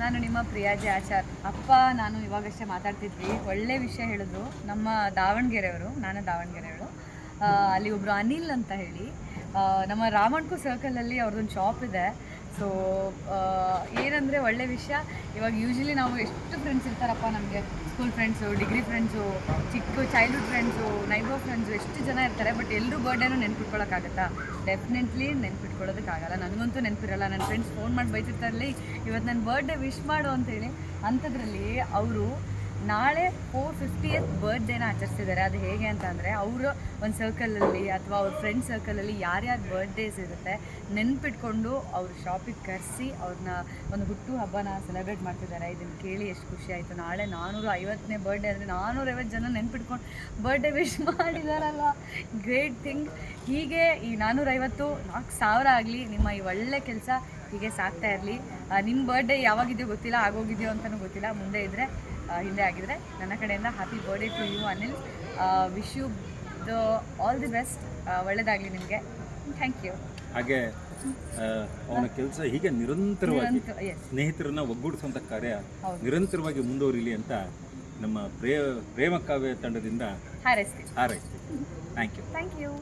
ನಾನು ನಿಮ್ಮ ಪ್ರಿಯಾಜಿ ಆಚಾರ್. ಅಪ್ಪ ನಾನು ಇವಾಗಷ್ಟೇ ಮಾತಾಡ್ತಿದ್ವಿ, ಒಳ್ಳೆ ವಿಷಯ ಹೇಳಿದ್ರು. ನಮ್ಮ ದಾವಣಗೆರೆಯವರು, ನಾನು ದಾವಣಗೆರೆಯವಳು. ಅಲ್ಲಿ ಒಬ್ಬರು ಅನಿಲ್ ಅಂತ ಹೇಳಿ, ನಮ್ಮ ರಾಮಣ್ಕು ಸರ್ಕಲಲ್ಲಿ ಅವ್ರದ್ದೊಂದು ಶಾಪ್ ಇದೆ. ಸೊ ಏನಂದರೆ ಒಳ್ಳೆ ವಿಷಯ. ಇವಾಗ ಯೂಶ್ವಲಿ ನಾವು ಎಷ್ಟು ಫ್ರೆಂಡ್ಸ್ ಇರ್ತಾರಪ್ಪ ನಮಗೆ, ಸ್ಕೂಲ್ ಫ್ರೆಂಡ್ಸು, ಡಿಗ್ರಿ ಫ್ರೆಂಡ್ಸು, ಚಿಕ್ಕ ಚೈಲ್ಡ್ಹುಡ್ ಫ್ರೆಂಡ್ಸು, ನೈಬರ್ ಫ್ರೆಂಡ್ಸು, ಎಷ್ಟು ಜನ ಇರ್ತಾರೆ. ಬಟ್ ಎಲ್ಲರೂ ಬರ್ಡೇನೂ ನೆನ್ಪಿಟ್ಕೊಳ್ಳೋಕ್ಕಾಗತ್ತಾ? ಡೆಫಿನೆಟ್ಲಿ ನೆನ್ಪಿಟ್ಕೊಳ್ಳೋದಕ್ಕಾಗಲ್ಲ. ನನಗಂತೂ ನೆನಪಿರಲ್ಲ. ನನ್ನ ಫ್ರೆಂಡ್ಸ್ ಫೋನ್ ಮಾಡಿ ಬೈತಿರ್ತಾರಲ್ಲಿ, ಇವತ್ತು ನನ್ನ ಬರ್ಡೇ ವಿಶ್ ಮಾಡು ಅಂತೇಳಿ. ಅಂಥದ್ರಲ್ಲಿ ಅವರು ನಾಳೆ 450th ಬರ್ಡೇನ ಆಚರಿಸ್ತಿದ್ದಾರೆ. ಅದು ಹೇಗೆ ಅಂತ ಅಂದರೆ, ಅವರು ಒಂದು ಸರ್ಕಲಲ್ಲಿ ಅಥವಾ ಅವ್ರ ಫ್ರೆಂಡ್ ಸರ್ಕಲಲ್ಲಿ ಯಾರ್ಯಾರು ಬರ್ಡೇಸ್ ಇರುತ್ತೆ ನೆನ್ಪಿಟ್ಕೊಂಡು ಅವ್ರ ಶಾಪಿಗೆ ಕರೆಸಿ ಅವ್ರನ್ನ ಒಂದು ಹುಟ್ಟು ಹಬ್ಬನ ಸೆಲೆಬ್ರೇಟ್ ಮಾಡ್ತಿದ್ದಾರೆ. ಇದನ್ನು ಕೇಳಿ ಎಷ್ಟು ಖುಷಿ ಆಯಿತು. ನಾಳೆ 450ನೇ ಬರ್ಡೇ ಅಂದರೆ 450 ಜನ ನೆನ್ಪಿಟ್ಕೊಂಡು ಬರ್ಡೇ ವಿಶ್ ಮಾಡಿದಾರಲ್ಲ, ಗ್ರೇಟ್ ಥಿಂಗ್. ಹೀಗೆ ಈ 450 4,000 ಆಗಲಿ. ನಿಮ್ಮ ಈ ಒಳ್ಳೆ ಕೆಲಸ ಹೀಗೆ ಸಾಕ್ತಾ ಇರಲಿ. ನಿಮ್ಮ ಬರ್ಡೇ ಯಾವಾಗಿದೆಯೋ ಗೊತ್ತಿಲ್ಲ, ಆಗೋಗಿದೆಯೋ ಅಂತಲೂ ಗೊತ್ತಿಲ್ಲ. ಮುಂದೆ ಇದ್ದರೆ ಹಿಂದೆ ಆಗಿದ್ರೆ ನನ್ನ ಕಡೆಯಿಂದ happy birthday to you Anil. Wish you the all the best. ಒಳ್ಳೆಯದಾಗಲಿ ನಿಮಗೆ. Thank you. ಹಾಗೆ ಅವನ ಕೆಲಸ ಹೀಗೆ ನಿರಂತರವಾಗಿ ಸ್ನೇಹಿತರನ್ನ ಒಗ್ಗೂಡಿಸುವಂಥ ಕಾರ್ಯ ನಿರಂತರವಾಗಿ ಮುಂದುವರಿಲಿ ಅಂತ ನಮ್ಮ ಪ್ರೇಮ ಕಾವ್ಯ ತಂಡದಿಂದ ಹಾರೈಸ್ತೀವಿ. Thank you.